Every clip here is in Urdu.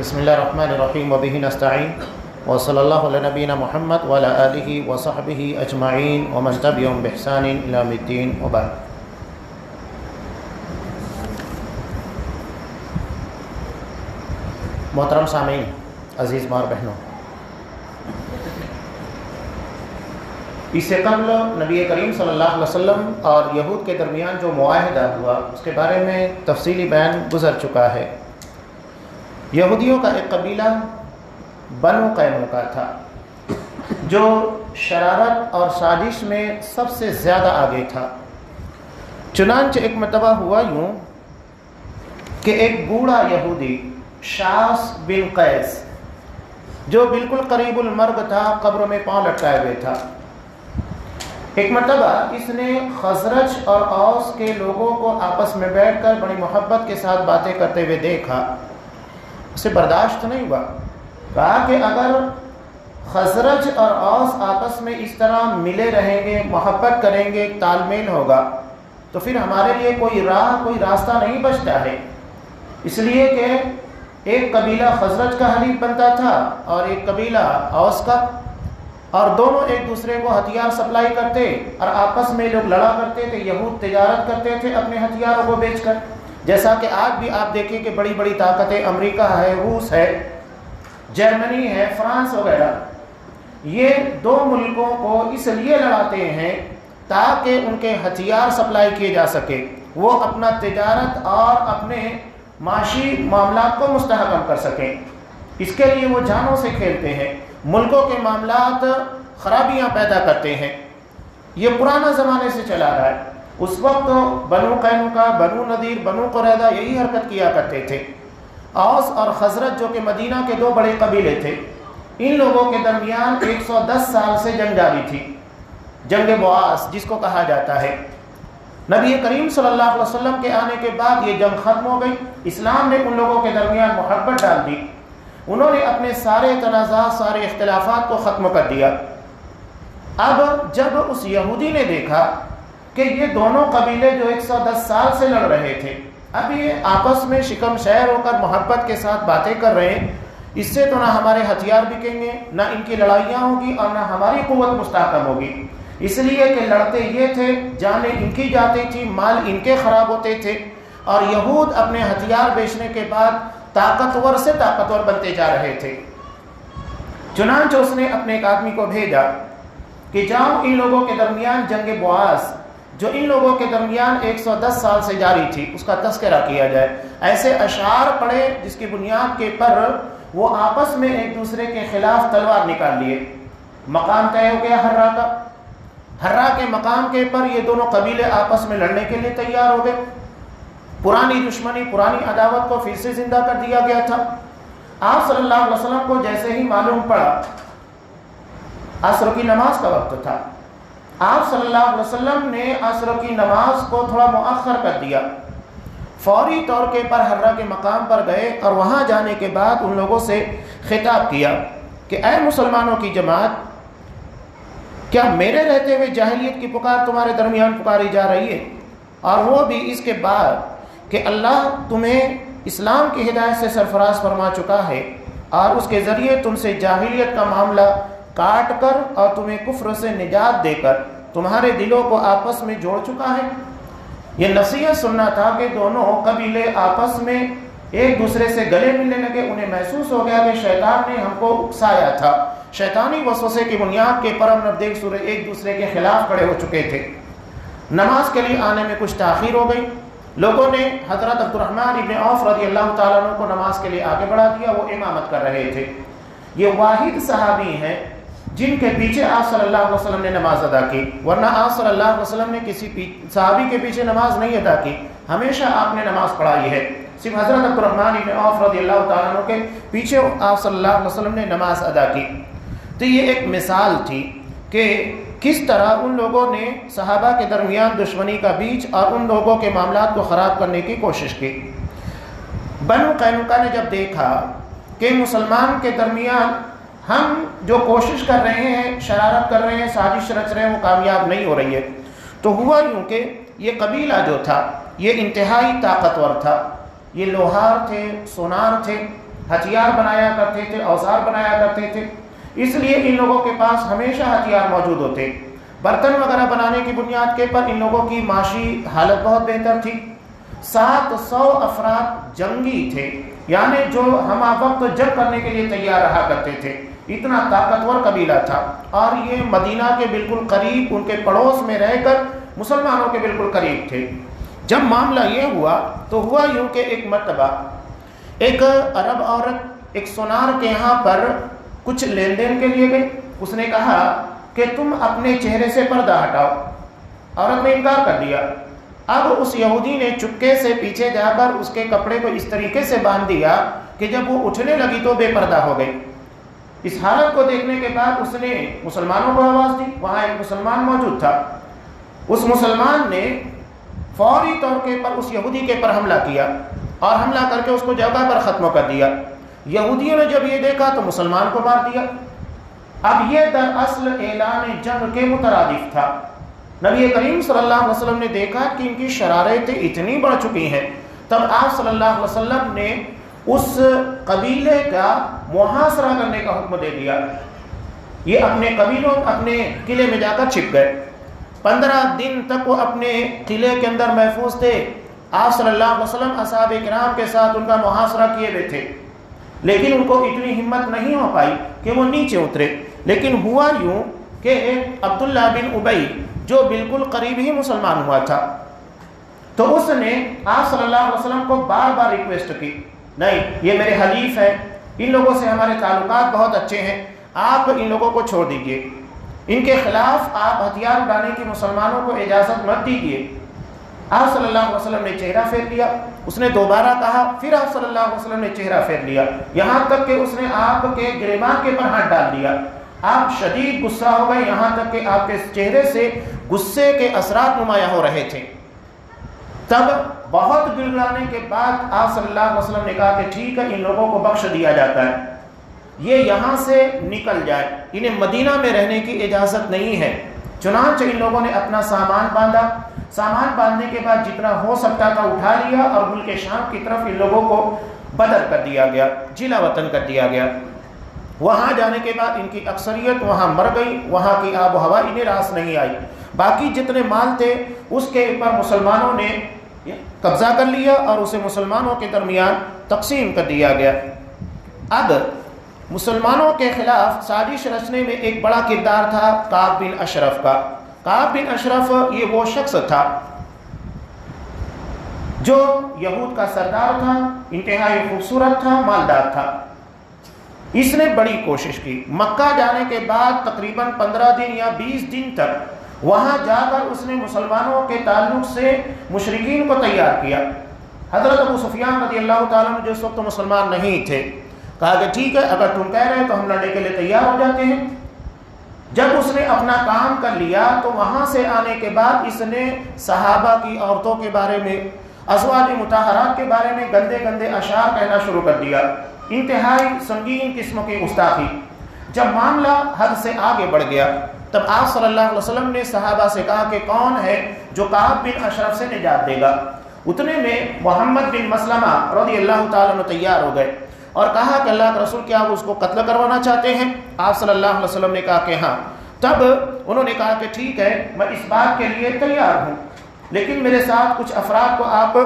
بسم اللہ الرحمن الرحیم وبہ نستعین وصلی اللہ علی نبینا محمد وعلی آلہ وصحبہ اجمعین ومن تبعہم بإحسان الی یوم الدین وبعد۔ محترم سامعین، عزیز ماں بہنوں، اس سے قبل نبی کریم صلی اللہ علیہ وسلم اور یہود کے درمیان جو معاہدہ ہوا اس کے بارے میں تفصیلی بیان گزر چکا ہے۔ یہودیوں کا ایک قبیلہ بنو قینوقا تھا جو شرارت اور سازش میں سب سے زیادہ آگے تھا۔ چنانچہ ایک مرتبہ ہوا یوں کہ ایک بوڑھا یہودی شاس بن قیس جو بالکل قریب المرگ تھا، قبر میں پاؤں لٹکائے ہوئے تھا، ایک مرتبہ اس نے خزرج اور اوس کے لوگوں کو آپس میں بیٹھ کر بڑی محبت کے ساتھ باتیں کرتے ہوئے دیکھا۔ اسے برداشت نہیں ہوا، کہا کہ اگر خزرج اور اوس آپس میں اس طرح ملے رہیں گے، محبت کریں گے، تال میل ہوگا تو پھر ہمارے لیے کوئی راستہ نہیں بچتا ہے۔ اس لیے کہ ایک قبیلہ خزرج کا حلیف بنتا تھا اور ایک قبیلہ اوس کا، اور دونوں ایک دوسرے کو ہتھیار سپلائی کرتے اور آپس میں لوگ لڑا کرتے تھے۔ یہود تجارت کرتے تھے اپنے ہتھیاروں کو بیچ کر، جیسا کہ آج بھی آپ دیکھیں کہ بڑی بڑی طاقتیں امریکہ ہے، روس ہے، جرمنی ہے، فرانس وغیرہ، یہ دو ملکوں کو اس لیے لڑاتے ہیں تاکہ ان کے ہتھیار سپلائی کیے جا سکے، وہ اپنا تجارت اور اپنے معاشی معاملات کو مستحکم کر سکیں۔ اس کے لیے وہ جانوں سے کھیلتے ہیں، ملکوں کے معاملات خرابیاں پیدا کرتے ہیں۔ یہ پرانا زمانے سے چلا رہا ہے۔ اس وقت بنو قینوقا، بنو نذیر، بنو قریظہ یہی حرکت کیا کرتے تھے۔ اوس اور خزرج جو کہ مدینہ کے دو بڑے قبیلے تھے، ان لوگوں کے درمیان 110 سال سے جنگ جاری تھی، جنگ بواس جس کو کہا جاتا ہے۔ نبی کریم صلی اللہ علیہ وسلم کے آنے کے بعد یہ جنگ ختم ہو گئی۔ اسلام نے ان لوگوں کے درمیان محبت ڈال دی، انہوں نے اپنے سارے تنازعات، سارے اختلافات کو ختم کر دیا۔ اب جب اس یہودی نے دیکھا کہ یہ دونوں قبیلے جو 110 سال سے لڑ رہے تھے، اب یہ آپس میں شکم شہر ہو کر محبت کے ساتھ باتیں کر رہے ہیں، اس سے تو نہ ہمارے ہتھیار بکیں گے، نہ ان کی لڑائیاں ہوگی اور نہ ہماری قوت مستحکم ہوگی۔ اس لیے کہ لڑتے یہ تھے، جانیں ان کی جاتی تھی، مال ان کے خراب ہوتے تھے، اور یہود اپنے ہتھیار بیچنے کے بعد طاقتور سے طاقتور بنتے جا رہے تھے۔ چنانچہ اس نے اپنے ایک آدمی کو بھیجا کہ جاؤ ان لوگوں کے درمیان جنگ بواس جو ان لوگوں کے درمیان 110 سال سے جاری تھی اس کا تذکرہ کیا جائے۔ ایسے اشعار پڑھے جس کی بنیاد کے پر وہ آپس میں ایک دوسرے کے خلاف تلوار نکال لیے۔ مقام طے ہو گیا ہرا کا۔ ہرا کے مقام کے پر یہ دونوں قبیلے آپس میں لڑنے کے لیے تیار ہو گئے۔ پرانی دشمنی، پرانی عداوت کو پھر سے زندہ کر دیا گیا تھا۔ آپ صلی اللہ علیہ وسلم کو جیسے ہی معلوم پڑا، عصر کی نماز کا وقت تھا، آپ صلی اللہ علیہ وسلم نے عصر کی نماز کو تھوڑا مؤخر کر دیا، فوری طور پر ہرا کے مقام پر گئے اور وہاں جانے کے بعد ان لوگوں سے خطاب کیا کہ اے مسلمانوں کی جماعت، کیا میرے رہتے ہوئے جاہلیت کی پکار تمہارے درمیان پکاری جا رہی ہے، اور وہ بھی اس کے بعد کہ اللہ تمہیں اسلام کی ہدایت سے سرفراز فرما چکا ہے اور اس کے ذریعے تم سے جاہلیت کا معاملہ کاٹ کر اور تمہیں کفر سے نجات دے کر تمہارے دلوں کو آپس میں جوڑ چکا ہے۔ یہ نصیحت سننا تھا کہ دونوں قبیلے آپس میں ایک دوسرے سے گلے ملنے لگے۔ انہیں محسوس ہو گیا کہ شیطان نے ہم کو اکسایا تھا، شیطانی وسوسے کی بنیاد کے پر ہم نزدیک سورے ایک دوسرے کے خلاف کھڑے ہو چکے تھے۔ نماز کے لیے آنے میں کچھ تاخیر ہو گئی، لوگوں نے حضرت عبد الرحمن ابن عوف رضی اللہ تعالیٰ عنہ کو نماز کے لیے آگے بڑھا دیا، وہ امامت کر رہے تھے۔ یہ واحد صحابی ہیں جن کے پیچھے آپ صلی اللہ علیہ وسلم نے نماز ادا کی، ورنہ آپ صلی اللہ علیہ وسلم نے کسی صحابی کے پیچھے نماز نہیں ادا کی، ہمیشہ آپ نے نماز پڑھائی ہے۔ صرف حضرت عبد الرحمن ابن عوف رضی اللہ تعالیٰ عنہ کے پیچھے آپ صلی اللہ علیہ وسلم نے نماز ادا کی۔ تو یہ ایک مثال تھی کہ کس طرح ان لوگوں نے صحابہ کے درمیان دشمنی کا بیج اور ان لوگوں کے معاملات کو خراب کرنے کی کوشش کی۔ بنو قینوقا نے جب دیکھا کہ مسلمان کے درمیان ہم جو کوشش کر رہے ہیں، شرارت کر رہے ہیں، سازش رچ رہے ہیں، وہ کامیاب نہیں ہو رہی ہے، تو ہوا یوں کہ یہ قبیلہ جو تھا یہ انتہائی طاقتور تھا، یہ لوہار تھے، سونار تھے، ہتھیار بنایا کرتے تھے، اوزار بنایا کرتے تھے، اس لیے ان لوگوں کے پاس ہمیشہ ہتھیار موجود ہوتے۔ برتن وغیرہ بنانے کی بنیاد کے پر ان لوگوں کی معاشی حالت بہت بہتر تھی۔ 700 افراد جنگی تھے، یعنی جو ہمہ وقت جنگ کرنے کے لیے تیار رہا کرتے تھے، اتنا طاقتور قبیلہ تھا۔ اور یہ مدینہ کے بالکل قریب، ان کے پڑوس میں رہ کر مسلمانوں کے بالکل قریب تھے۔ جب معاملہ یہ ہوا تو ہوا یوں کہ ایک مرتبہ ایک عرب عورت ایک سونار کے یہاں پر کچھ لین دین کے لیے گئی۔ اس نے کہا کہ تم اپنے چہرے سے پردہ ہٹاؤ۔ عورت نے انکار کر دیا۔ اب اس یہودی نے چپکے سے پیچھے جا کر اس کے کپڑے کو اس طریقے سے باندھ دیا کہ جب وہ اٹھنے لگی تو بے پردہ ہو گئی۔ اس حالت کو دیکھنے کے بعد اس نے مسلمانوں کو آواز دی۔ وہاں ایک مسلمان موجود تھا۔ اس مسلمان نے فوری طور کے پر اس یہودی کے پر حملہ کیا اور حملہ کر کے اس کو جگہ پر ختم کر دیا۔ یہودیوں نے جب یہ دیکھا تو مسلمان کو مار دیا۔ اب یہ دراصل اعلان جنگ کے مترادف تھا۔ نبی کریم صلی اللہ علیہ وسلم نے دیکھا کہ ان کی شرارتیں اتنی بڑھ چکی ہیں، تب آپ صلی اللہ علیہ وسلم نے اس قبیلے کا محاصرہ کرنے کا حکم دے دیا۔ یہ اپنے قبیلوں، اپنے قلعے میں جا کر چھپ گئے۔ 15 دن تک وہ اپنے قلعے کے اندر محفوظ تھے۔ آپ صلی اللہ علیہ وسلم اصحاب کرام کے ساتھ ان کا محاصرہ کیے ہوئے تھے، لیکن ان کو اتنی ہمت نہیں ہو پائی کہ وہ نیچے اترے۔ لیکن ہوا یوں کہ عبداللہ بن ابی جو بالکل قریب ہی مسلمان ہوا تھا، تو اس نے آپ صلی اللہ علیہ وسلم کو بار بار ریکویسٹ کی، نہیں یہ میرے حلیف ہیں، ان لوگوں سے ہمارے تعلقات بہت اچھے ہیں، آپ ان لوگوں کو چھوڑ دیجئے، ان کے خلاف آپ ہتھیار اٹھانے کی مسلمانوں کو اجازت مت دیجیے۔ آپ صلی اللہ علیہ وسلم نے چہرہ پھیر لیا۔ اس نے دوبارہ کہا، پھر آپ صلی اللہ علیہ وسلم نے چہرہ پھیر لیا، یہاں تک کہ اس نے آپ کے گریبان کے پر ہاتھ ڈال دیا۔ آپ شدید غصہ ہو گئے، یہاں تک کہ آپ کے چہرے سے غصے کے اثرات نمایاں ہو رہے تھے۔ تب بہت گڑگڑانے کے بعد آپ صلی اللہ علیہ وسلم نے کہا کہ ٹھیک ہے، ان لوگوں کو بخش دیا جاتا ہے، یہ یہاں سے نکل جائے، انہیں مدینہ میں رہنے کی اجازت نہیں ہے۔ چنانچہ ان لوگوں نے اپنا سامان باندھا۔ سامان باندھنے کے بعد جتنا ہو سکتا تھا اٹھا لیا اور ملک شام کی طرف ان لوگوں کو بدر کر دیا گیا، جلا وطن کر دیا گیا۔ وہاں جانے کے بعد ان کی اکثریت وہاں مر گئی، وہاں کی آب و ہوا انہیں راس نہیں آئی۔ باقی جتنے مال تھے اس کے اوپر مسلمانوں نے قبضہ کر لیا اور اسے مسلمانوں کے درمیان تقسیم کر دیا گیا۔ اب مسلمانوں کے خلاف سازش رچنے میں ایک بڑا کردار تھا کعب بن اشرف کا۔ کعب بن اشرف یہ وہ شخص تھا جو یہود کا سردار تھا، انتہائی خوبصورت تھا، مالدار تھا۔ اس نے بڑی کوشش کی۔ مکہ جانے کے بعد تقریباً 15 دن یا 20 دن تک وہاں جا کر اس نے مسلمانوں کے تعلق سے مشرکین کو تیار کیا۔ حضرت ابو سفیان رضی اللہ تعالیٰ عنہ جو اس وقت مسلمان نہیں تھے، کہا کہ ٹھیک ہے، اگر تم کہہ رہے تو ہم لڑنے کے لیے تیار ہو جاتے ہیں۔ جب اس نے اپنا کام کر لیا تو وہاں سے آنے کے بعد اس نے صحابہ کی عورتوں کے بارے میں، ازواج مطہرات کے بارے میں گندے گندے اشعار کہنا شروع کر دیا، انتہائی سنگین قسم کی گستاخی۔ جب معاملہ حد سے آگے بڑھ گیا تب آپ صلی اللہ علیہ وسلم نے صحابہ سے کہا کہ کون ہے جو کعب بن اشرف سے نجات دے گا۔ اتنے میں محمد بن مسلمہ رضی اللہ تعالیٰ عنہ تیار ہو گئے اور کہا کہ اللہ کے رسول کیا آپ اس کو قتل کروانا چاہتے ہیں؟ آپ صلی اللہ علیہ وسلم نے کہا کہ ہاں۔ تب انہوں نے کہا کہ ٹھیک ہے، میں اس بات کے لیے تیار ہوں، لیکن میرے ساتھ کچھ افراد کو آپ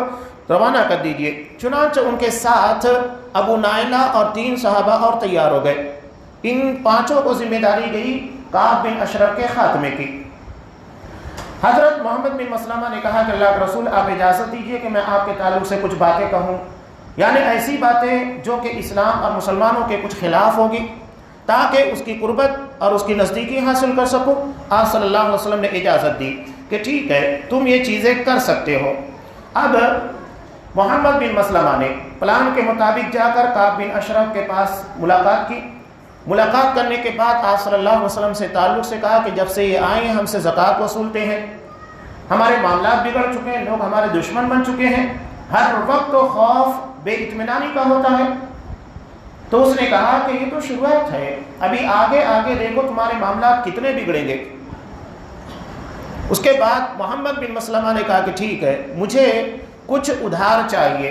روانہ کر دیجئے۔ چنانچہ ان کے ساتھ ابو نائلہ اور 3 صحابہ اور تیار ہو گئے۔ ان 5 کو ذمہ داری گئی کعب بن اشرف کے خاتمے کی۔ حضرت محمد بن مسلمہ نے کہا کہ اللہ کے رسول آپ اجازت دیجئے کہ میں آپ کے تعلق سے کچھ باتیں کہوں، یعنی ایسی باتیں جو کہ اسلام اور مسلمانوں کے کچھ خلاف ہوگی، تاکہ اس کی قربت اور اس کی نزدیکی حاصل کر سکوں۔ آپ صلی اللہ علیہ وسلم نے اجازت دی کہ ٹھیک ہے، تم یہ چیزیں کر سکتے ہو۔ اب محمد بن مسلمہ نے پلان کے مطابق جا کر کعب بن اشرف کے پاس ملاقات کی۔ ملاقات کرنے کے بعد آپ صلی اللہ علیہ وسلم سے تعلق سے کہا کہ جب سے یہ آئے ہیں ہم سے زکوٰۃ وصولتے ہیں، ہمارے معاملات بگڑ چکے ہیں، لوگ ہمارے دشمن بن چکے ہیں، ہر وقت تو خوف بے اطمینانی کا ہوتا ہے۔ تو اس نے کہا کہ یہ تو شروعات ہے، ابھی آگے آگے دیکھو تمہارے معاملات کتنے بگڑیں گے۔ اس کے بعد محمد بن مسلمہ نے کہا کہ ٹھیک ہے، مجھے کچھ ادھار چاہیے،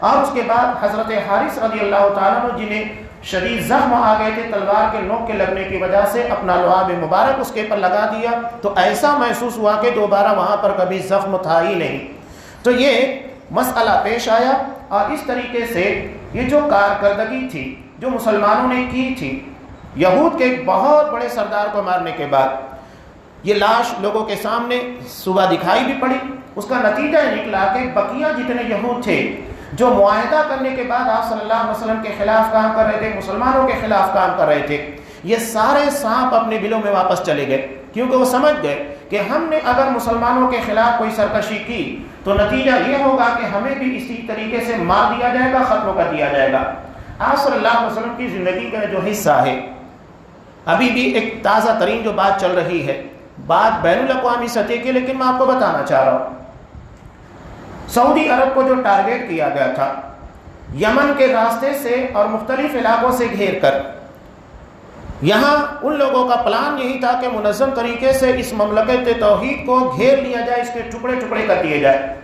اور اس کے بعد حضرت حارث رضی اللہ تعالیٰ عنہ جنہیں شدید زخم آ گئے تھے تلوار کے نوک کے لگنے کی وجہ سے، اپنا لعاب مبارک اس کے پر لگا دیا تو ایسا محسوس ہوا کہ دوبارہ وہاں پر کبھی زخم تھا ہی نہیں۔ تو یہ مسئلہ پیش آیا، اور اس طریقے سے یہ جو کارکردگی تھی جو مسلمانوں نے کی تھی، یہود کے ایک بہت بڑے سردار کو مارنے کے بعد یہ لاش لوگوں کے سامنے صبح دکھائی بھی پڑی، اس کا نتیجہ نکلا کہ بقیہ جتنے یہود تھے جو معاہدہ کرنے کے بعد آپ صلی اللہ علیہ وسلم کے خلاف کام کر رہے تھے، مسلمانوں کے خلاف کام کر رہے تھے، یہ سارے سانپ اپنے بلوں میں واپس چلے گئے، کیونکہ وہ سمجھ گئے کہ ہم نے اگر مسلمانوں کے خلاف کوئی سرکشی کی تو نتیجہ یہ ہوگا کہ ہمیں بھی اسی طریقے سے مار دیا جائے گا، ختم کر دیا جائے گا۔ آپ صلی اللہ علیہ وسلم کی زندگی کا جو حصہ ہے، ابھی بھی ایک تازہ ترین جو بات چل رہی ہے، بات بین الاقوامی سطح کی، لیکن میں آپ کو بتانا چاہ رہا ہوں، سعودی عرب کو جو ٹارگیٹ کیا گیا تھا یمن کے راستے سے اور مختلف علاقوں سے گھیر کر، یہاں ان لوگوں کا پلان یہی تھا کہ منظم طریقے سے اس مملکت توحید کو گھیر لیا جائے، اس کے ٹکڑے ٹکڑے کر دیے جائے،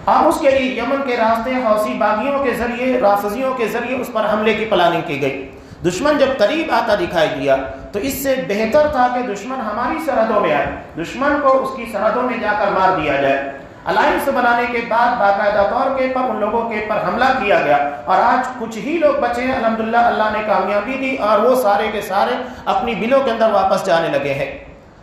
اور اس کے لیے یمن کے راستے حوثی باغیوں کے ذریعے، رافضیوں کے ذریعے اس پر حملے کی پلاننگ کی گئی۔ دشمن جب قریب آتا دکھائی دیا تو اس سے بہتر تھا کہ دشمن ہماری سرحدوں میں آئے، دشمن کو اس کی سرحدوں میں جا کر مار دیا جائے۔ الائنس بنانے کے بعد باقاعدہ طور کے پر ان لوگوں کے پر حملہ کیا گیا، اور آج کچھ ہی لوگ بچے ہیں، الحمدللہ اللہ نے کامیابی دی، اور وہ سارے کے سارے اپنی بلوں کے اندر واپس جانے لگے ہیں۔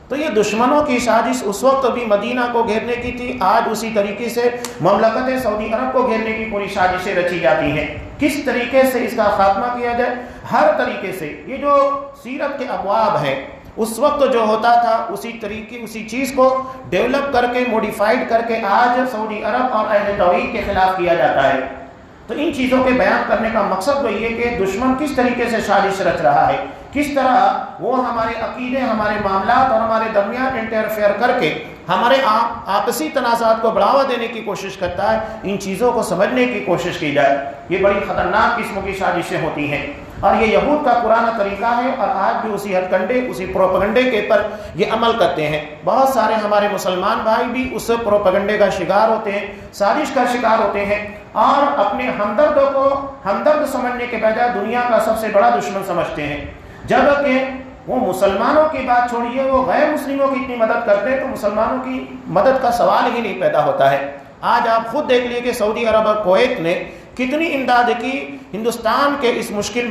تو یہ دشمنوں کی سازش اس وقت بھی مدینہ کو گھیرنے کی تھی، آج اسی طریقے سے مملکت سعودی عرب کو گھیرنے کی پوری سازشیں رچی جاتی ہیں۔ کس طریقے سے اس کا خاتمہ کیا جائے، ہر طریقے سے، یہ جو سیرت کے ابواب ہیں اس وقت جو ہوتا تھا اسی طریقے اسی چیز کو ڈیولپ کر کے موڈیفائڈ کر کے آج سعودی عرب اور اہل توحید کے خلاف کیا جاتا ہے۔ تو ان چیزوں کے بیان کرنے کا مقصد وہی ہے کہ دشمن کس طریقے سے سازش رچ رہا ہے، کس طرح وہ ہمارے عقیدے، ہمارے معاملات اور ہمارے درمیان انٹرفیئر کر کے ہمارے آپسی تنازعات کو بڑھاوا دینے کی کوشش کرتا ہے۔ ان چیزوں کو سمجھنے کی کوشش کی جائے، یہ بڑی خطرناک قسم کی سازشیں ہوتی ہیں، اور یہ یہود کا پرانا طریقہ ہے، اور آج بھی اسی ہتھ کنڈے، اسی پروپیگنڈے کے پر یہ عمل کرتے ہیں۔ بہت سارے ہمارے مسلمان بھائی بھی اس پروپیگنڈے کا شکار ہوتے ہیں، سازش کا شکار ہوتے ہیں، اور اپنے ہمدردوں کو ہمدرد سمجھنے کے بجائے دنیا کا سب سے بڑا دشمن سمجھتے ہیں، جبکہ وہ مسلمانوں کی بات چھوڑیے، وہ غیر مسلموں کی اتنی مدد کرتے ہیں تو مسلمانوں کی مدد کا سوال ہی نہیں پیدا ہوتا ہے۔ آج آپ خود دیکھ لیے کہ سعودی عرب اور کویت نے کتنی امداد کی ہندوستان کے اس مشکل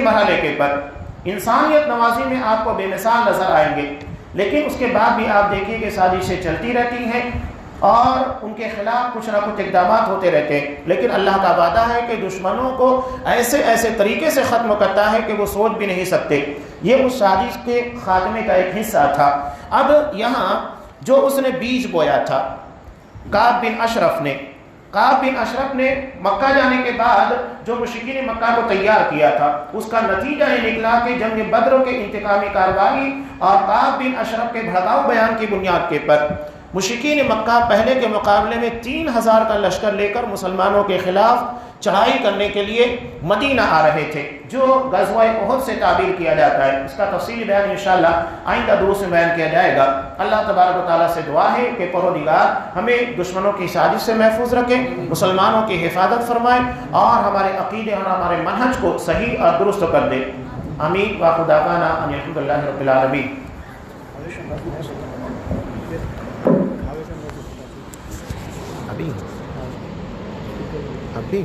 مرحلے کے پر، انسانیت نوازی میں آپ کو بے مثال نظر آئیں گے، لیکن اس کے بعد بھی آپ دیکھیے کہ سازشیں چلتی رہتی ہیں اور ان کے خلاف کچھ نہ کچھ اقدامات ہوتے رہتے ہیں، لیکن اللہ کا وعدہ ہے کہ دشمنوں کو ایسے طریقے سے ختم کرتا ہے کہ وہ سوچ بھی نہیں سکتے۔ یہ اس سازش کے خاتمے کا ایک حصہ تھا۔ اب یہاں جو اس نے بیج بویا تھا کعب بن اشرف نے مکہ جانے کے بعد جو مشرکین مکہ کو تیار کیا تھا، اس کا نتیجہ یہ نکلا کہ جنگ بدر کے انتقامی کارروائی اور کعب بن اشرف کے بھڑکاؤ بیان کی بنیاد کے پر مشرکین مکہ پہلے کے مقابلے میں 3000 کا لشکر لے کر مسلمانوں کے خلاف چڑھائی کرنے کے لیے مدینہ آ رہے تھے، جو غزوہ احد سے تعبیر کیا جاتا ہے۔ اس کا تفصیلی بیان انشاءاللہ آئندہ دروس میں بیان کیا جائے گا۔ اللہ تبارک و تعالیٰ سے دعا ہے کہ پروردگار ہمیں دشمنوں کی سازش سے محفوظ رکھے، مسلمانوں کی حفاظت فرمائے، اور ہمارے عقیدے اور ہمارے منہج کو صحیح اور درست کر دے۔ آمین وآخر دعوانا ان الحمدللہ رب العالمین۔ ابھی